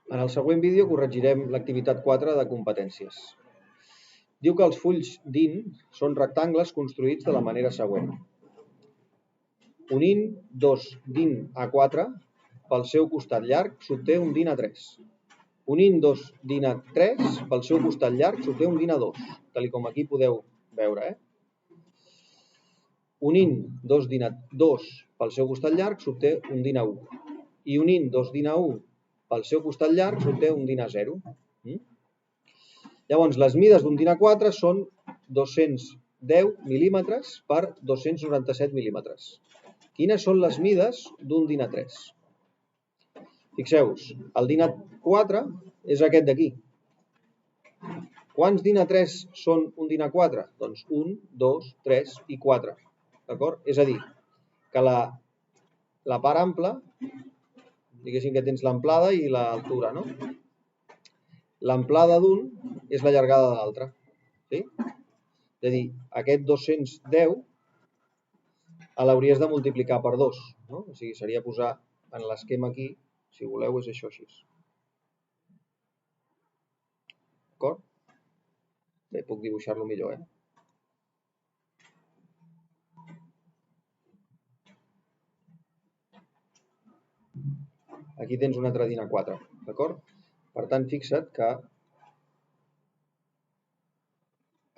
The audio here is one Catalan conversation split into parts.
En el següent vídeo corregirem l'activitat 4 de competències. Diu que els fulls DIN són rectangles construïts de la manera següent. Unint dos DIN A4 pel seu costat llarg s'obté un DIN A3. Unint dos DIN A3 pel seu costat llarg s'obté un DIN A2, tal com aquí podeu veure. Unint dos DIN A2 pel seu costat llarg s'obté un DIN A1. I unint dos DIN A1 pel seu costat llarg s'obté un DIN A0. Llavors, les mides d'un DIN A4 són 210 mil·límetres per 297 mil·límetres. Quines són les mides d'un DIN A3? Fixeu-vos, el DIN A4 és aquest d'aquí. Quants DIN A3 són un DIN A4? Doncs 1, 2, 3 i 4. D'acord? És a dir, que la part ampla, diguéssim que tens l'amplada i l'altura, no? L'amplada d'un és la llargada de l'altre. Sí? És a dir, aquest 210 l'hauries de multiplicar per 2. No? O sigui, seria posar en l'esquema aquí, si voleu, és això així. D'acord? Bé, puc dibuixar-lo millor, Aquí tens un altre DIN A4, d'acord? Per tant, fixa't que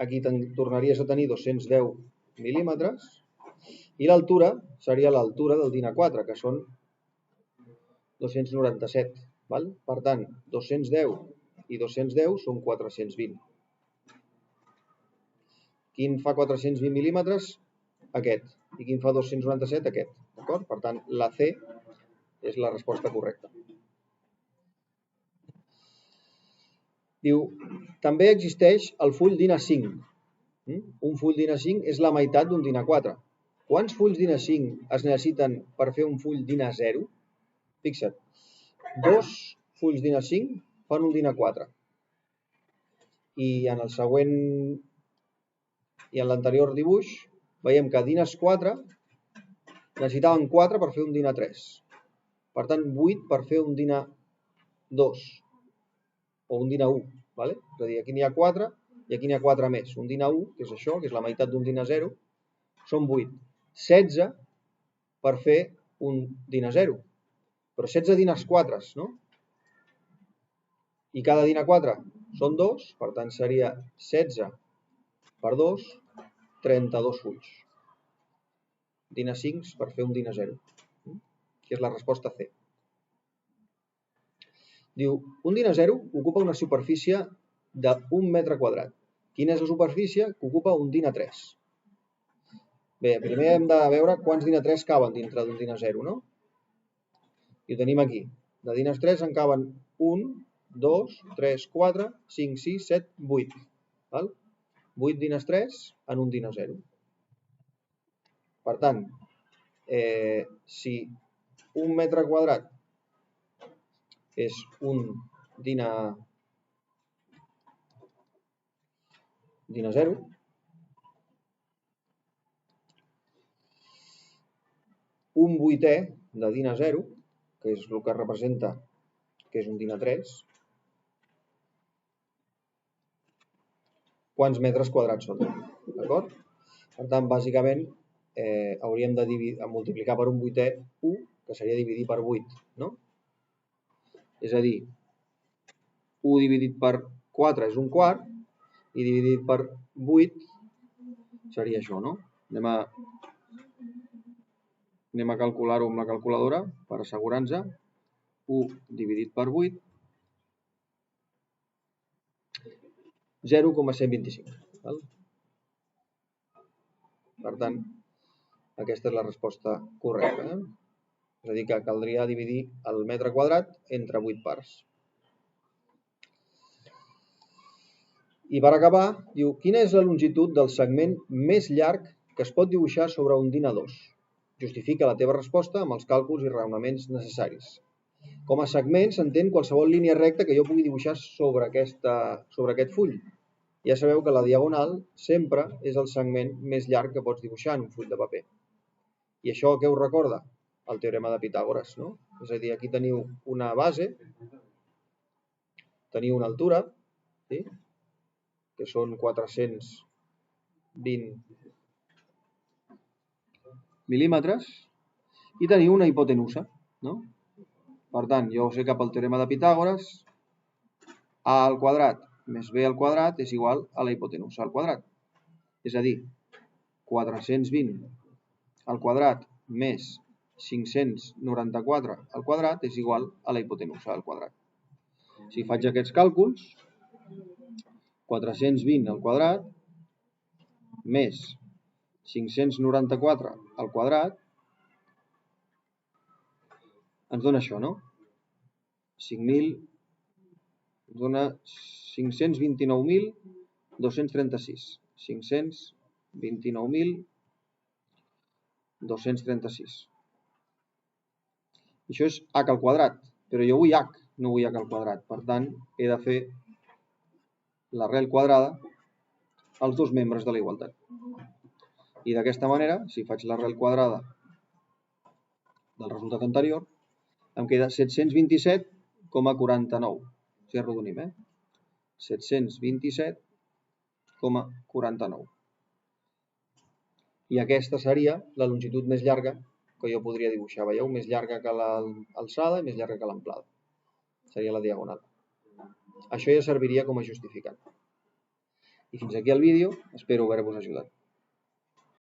aquí tornaries a tenir 210 mil·límetres i l'altura seria l'altura del DIN A4, que són 297. Val? Per tant, 210 i 210 són 420. Quin fa 420 mil·límetres? Aquest. I quin fa 297? Aquest. D'acord? Per tant, la C és la resposta correcta. Diu, també existeix el full DIN A5. Un full DIN A5 és la meitat d'un DIN A4. Quants fulls DIN A5 es necessiten per fer un full DIN A0? Fixa't, 2 fulls DIN A5 fan un DIN A4. I en el següent i en l'anterior dibuix veiem que DIN A4 necessitaven 4 per fer un DIN A3. Per tant, 8 per fer un DIN A2 o un DIN A1. Vale? És a dir, aquí n'hi ha 4 i aquí n'hi ha 4 més. Un DIN A1, que és això, que és la meitat d'un DIN A0, són 8. 16 per fer un DIN A0. Però 16 DIN A4, no? I cada DIN A4 són 2, per tant seria 16 per 2, 32 fulls. DIN A5 per fer un DIN A0. Que és la resposta C. Diu, un DIN A0 ocupa una superfície de 1 metre quadrat. Quina és la superfície que ocupa un DIN A3? Bé, primer hem de veure quants DIN A3 caben dintre d'un DIN A0, no? I ho tenim aquí. De DIN A3 en caben 1, 2, 3, 4, 5, 6, 7, 8. Val? 8 DIN A3 en un DIN A0. Per tant, si 1 metre quadrat és un DIN A0, un vuitè de DIN A0, que és el que representa que és un DIN A3, quants metres quadrats són? D'acord? Per tant, bàsicament, hauríem de multiplicar per un vuitè 1, que seria dividir per 8, no? És a dir, 1 dividit per 4 és un quart, i dividit per 8 seria això, no? Anem a calcular-ho amb la calculadora per assegurar-nos. 1 dividit per 8, 0,125. Per tant, aquesta és la resposta correcta. És a dir, que caldria dividir el metre quadrat entre 8 parts. I per acabar, diu, quina és la longitud del segment més llarg que es pot dibuixar sobre un DIN A2? Justifica la teva resposta amb els càlculs i raonaments necessaris. Com a segment s'entén qualsevol línia recta que jo pugui dibuixar sobre aquest full. Ja sabeu que la diagonal sempre és el segment més llarg que pots dibuixar en un full de paper. I això què us recorda? El teorema de Pitàgores, no? És a dir, aquí teniu una base teniu una altura, sí? Que són 420 mil·límetres, i teniu una hipotenusa, no? Per tant, jo sé que pel teorema de Pitàgores, a al quadrat més b al quadrat és igual a la hipotenusa al quadrat. És a dir, 420 al quadrat més 594 al quadrat és igual a la hipotenusa al quadrat. Si faig aquests càlculs, 420 al quadrat més 594 al quadrat ens dona això, no? 5.000, ens dona 529.236. 529.236. Això és h al quadrat, però jo vull h, no vull h al quadrat. Per tant, he de fer l'arrel quadrada als dos membres de la igualtat. I d'aquesta manera, si faig l'arrel quadrada del resultat anterior, em queda 727,49. Si arrodonim, 727,49. I aquesta seria la longitud més llarga que jo podria dibuixar. Veieu? Més llarga que l'alçada i més llarga que l'amplada. Seria la diagonal. Això ja serviria com a justificant. I fins aquí el vídeo. Espero haver-vos ajudat.